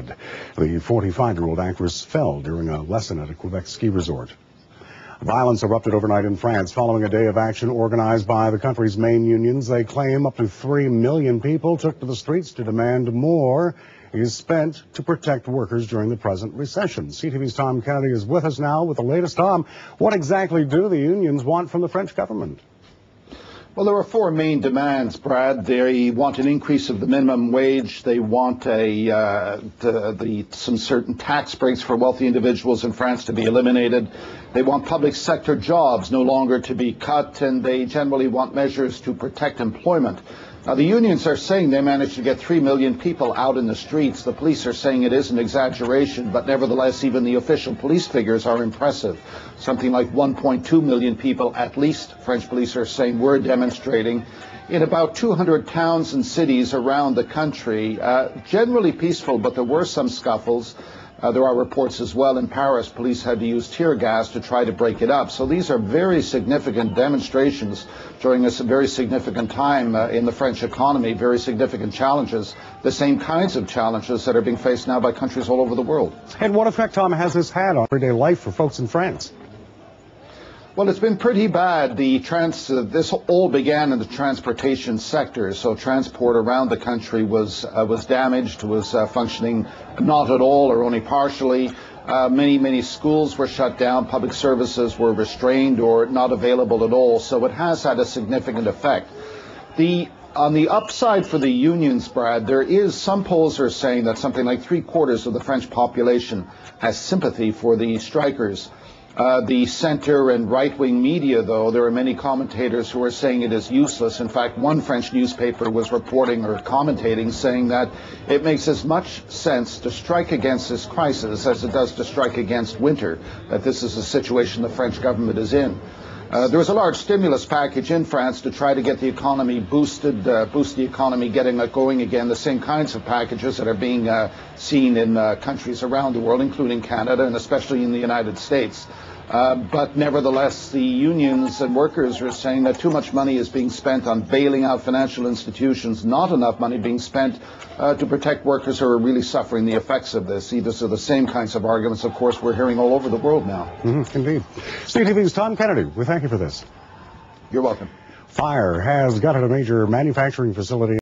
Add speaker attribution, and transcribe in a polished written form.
Speaker 1: dead. The 45-year-old actress fell during a lesson at a Quebec ski resort. Violence erupted overnight in France following a day of action organized by the country's main unions. They claim up to 3 million people took to the streets to demand more is spent to protect workers during the present recession. CTV's Tom Kennedy is with us now with the latest. Tom, what exactly do the unions want from the French government?
Speaker 2: Well, there are four main demands, Brad. They want an increase of the minimum wage. They want some certain tax breaks for wealthy individuals in France to be eliminated. They want public sector jobs no longer to be cut, and they generally want measures to protect employment. Now, the unions are saying they managed to get 3 million people out in the streets. The police are saying it is an exaggeration, but nevertheless, even the official police figures are impressive. Something like 1.2 million people, at least, French police are saying, were demonstrating in about 200 towns and cities around the country. Generally peaceful, but there were some scuffles. There are reports as well in Paris, police had to use tear gas to try to break it up. So these are very significant demonstrations during a very significant time in the French economy, very significant challenges, the same kinds of challenges that are being faced now by countries all over the world.
Speaker 1: And what effect, Tom, has this had on everyday life for folks in France?
Speaker 2: Well, it's been pretty bad. This all began in the transportation sector. So transport around the country was damaged, was functioning not at all or only partially. Many schools were shut down. Public services were restrained or not available at all. So it has had a significant effect. On the upside for the unions, Brad, some polls are saying that something like 3/4 of the French population has sympathy for the strikers. The center and right-wing media, though, there are many commentators who are saying it is useless. In fact, one French newspaper was reporting or commentating, saying that it makes as much sense to strike against this crisis as it does to strike against winter, that this is a situation the French government is in. There was a large stimulus package in France to try to get the economy boosted, boost the economy, getting it going again, the same kinds of packages that are being seen in countries around the world, including Canada and especially in the United States. But nevertheless, the unions and workers are saying that too much money is being spent on bailing out financial institutions, not enough money being spent to protect workers who are really suffering the effects of this. These are the same kinds of arguments, of course, we're hearing all over the world now.
Speaker 1: Indeed. CTV's Tom Kennedy, we thank you for this.
Speaker 2: You're welcome.
Speaker 1: Fire has gutted a major manufacturing facility